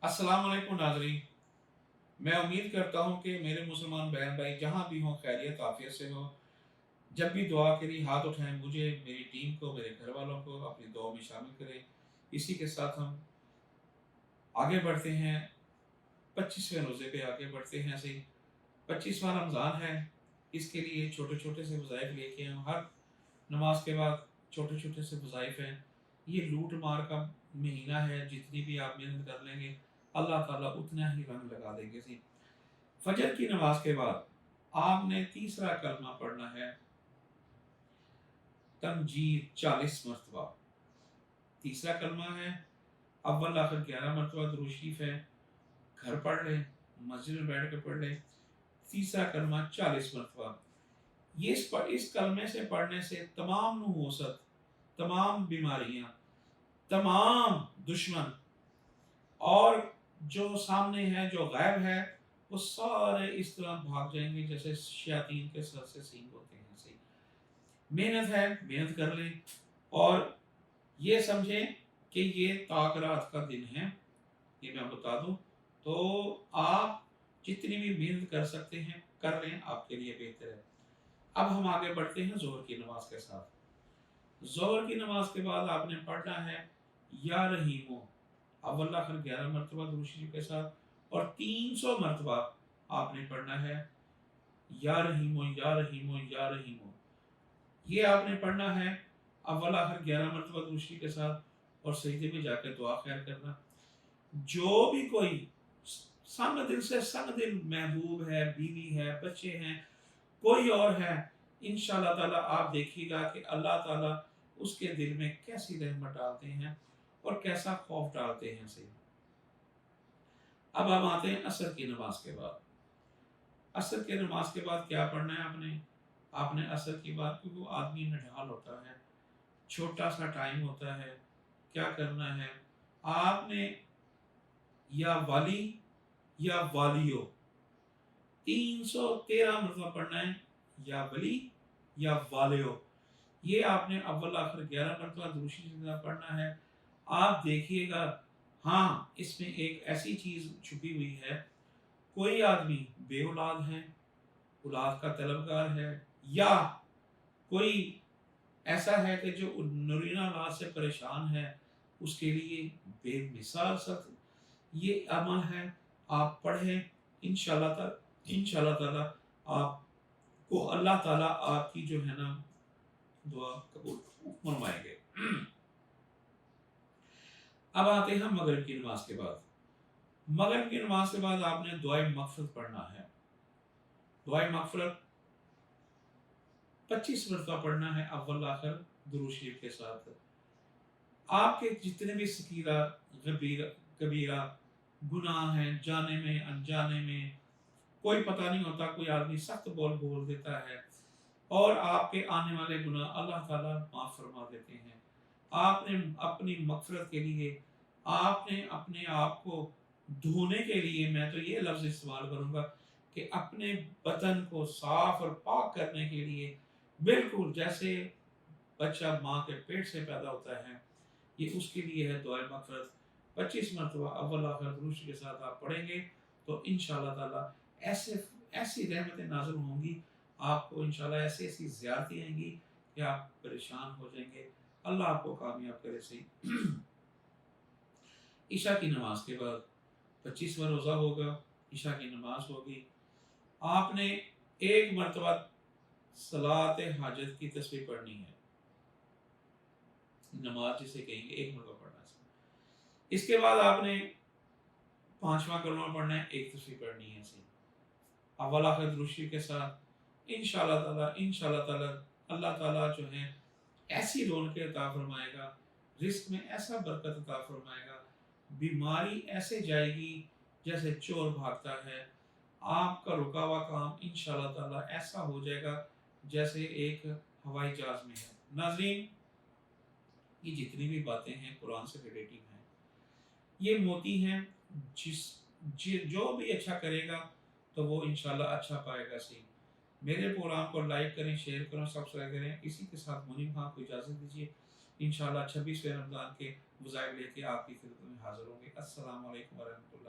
अस्सलाम वालेकुम नाज़रीन। मैं उम्मीद करता हूँ कि मेरे मुसलमान बहन भाई जहाँ भी हों खैरियत आफियत से हो। जब भी दुआ के लिए हाथ उठाएं मुझे, मेरी टीम को, मेरे घर वालों को अपनी दुआ में शामिल करें। इसी के साथ हम आगे बढ़ते हैं, 25वें रोज़े पे आगे बढ़ते हैं। ऐसे ही 25वां रमज़ान है, इसके लिए छोटे छोटे से वज़ाइफ लेके हम हर नमाज के बाद छोटे छोटे से वज़ाइफ हैं। ये लूट मार का महीना है, जितनी भी आप मेहनत कर लेंगे अल्लाह ताला उतना ही रंग लगा देंगे। सी फजर की नमाज के बाद आपने तीसरा कलमा पढ़ना है, तमजीद 40 मरतबा। तीसरा कलमा है, अव्वल आखिर 11 मरतबा दुरूद शरीफ है। घर पढ़ लें, मस्जिद में बैठ कर पढ़ लें। तीसरा कलमा 40 मरतबा। ये इस कलमे से पढ़ने से तमाम नहूसत, तमाम बीमारियां, तमाम दुश्मन और जो सामने है, जो गायब है, वो सारे इस तरह भाग जाएंगे जैसे शयातीन के सर से सींग होते हैं। सही मेहनत है, मेहनत कर लें और ये समझें कि ये ताकरात का दिन है। ये मैं बता दूं तो आप जितनी भी मेहनत कर सकते हैं कर लें, आपके लिए बेहतर है। अब हम आगे बढ़ते हैं जोहर की नमाज के साथ। जोहर की नमाज के बाद आपने पढ़ना है या रहीमो, अव्वल आखिर 11 मरतबा दुरूद शरीफ के साथ, और 300 मरतबा आपने पढ़ना है या रहीमो या रहीमो या रहीमो। ये आपने पढ़ना है अव्वल आखिर 11 मरतबा दुरूद शरीफ के साथ, और सजदे में जाकर दुआ खैर करना। जो भी कोई संग दिल से संग दिल महबूब है, बीवी है, बच्चे हैं, कोई और है, इंशाल्लाह ताला आप देखिएगा कि अल्लाह ताला उसके दिल में कैसी रहमत डालते हैं और कैसा खौफ डालते हैं। सही अब हम आते हैं असर की नमाज के बाद। असर के नमाज के बाद क्या पढ़ना है आपने? आपने असर की बात, क्योंकि वो आदमी नढाल होता है, छोटा सा टाइम होता है, क्या करना है आपने? या वाली या वालियो 313 मरतबा पढ़ना है, या वली या वालियो। ये आपने अव्वल आखिर 11 मरतबा दुरूद शरीफ पढ़ना है। आप देखिएगा, हाँ इसमें एक ऐसी चीज़ छुपी हुई है, कोई आदमी बे औलाद है, औलाद का तलबगार है, या कोई ऐसा है कि जो नूरीना औलाद से परेशान है, उसके लिए बेमिसाल सख्त ये अमल है। आप पढ़ें, इंशाल्लाह ताला आपको अल्लाह ताला आपकी जो है ना दुआ कबूल फरमाएंगे। अब आते हैं मगरिब की नमाज के बाद। मगरिब की नमाज के बाद आपने दुआए मगफिरत पढ़ना है। दुआए मगफिरत 25 मरतबा पढ़ना है अव्वल आखिर दुरूद शरीफ के साथ। आपके जितने भी सगीरा कबीरा गुनाह हैं, जाने में अनजाने में, कोई पता नहीं होता, कोई आदमी सख्त बोल बोल देता है और आपके आने वाले गुनाह अल्लाह ताला माफ़ फरमा देते हैं। आपने अपनी मगफिरत के लिए, आपने अपने आप को धोने के लिए, मैं तो ये लफ्ज़ इस्तेमाल करूँगा कि अपने बदन को साफ और पाक करने के लिए, बिल्कुल जैसे बच्चा माँ के पेट से पैदा होता है, ये उसके लिए है दुआए मगफिरत। 25 मरतबा अव्वल आखिर दुरूद के साथ आप पढ़ेंगे तो इंशाल्लाह ताला ऐसे ऐसी रहमतें नाज़िल होंगी, आपको इंशाल्लाह ऐसी ऐसी ज़ियारतें आएंगी कि आप परेशान हो जाएंगे। अल्लाह आपको कामयाब करे। सही ईशा की नमाज के बाद 25वां रोज़ा होगा, ईशा की नमाज होगी। आपने 1 मरतबा सलात हाजत की तस्बीह पढ़नी है, नमाज जिसे कहेंगे 1 मरतबा पढ़ना है। इसके बाद आपने 5वां कलमा पढ़ना है, एक तस्बीह पढ़नी है। सही अव्वल आखिर दुरूद शरीफ के साथ इंशाल्लाह ताला अल्लाह ताला जो है ऐसी रौनकें अता फरमाएगा, रिस्क में ऐसा बरकत अता फरमाएगा, बीमारी ऐसे जाएगी जैसे चोर भागता है। आपका रुका हुआ काम इंशाल्लाह ताला ऐसा हो जाएगा जैसे एक हवाई जहाज में है। नाज़रीन, ये जितनी भी बातें हैं कुरान से रिलेटिव हैं, ये मोती हैं। जो भी अच्छा करेगा तो वो इंशाल्लाह अच्छा पाएगा। सही मेरे प्रोग्राम को लाइक करें, शेयर करें, सब्सक्राइब करें। इसी के साथ मुनीम खान को इजाज़त दीजिए। इंशाल्लाह 26वें रमज़ान के وظائف لے کے آپ کی خدمت میں حاضر ہوں گے۔ السلام علیکم ورحمۃ اللہ۔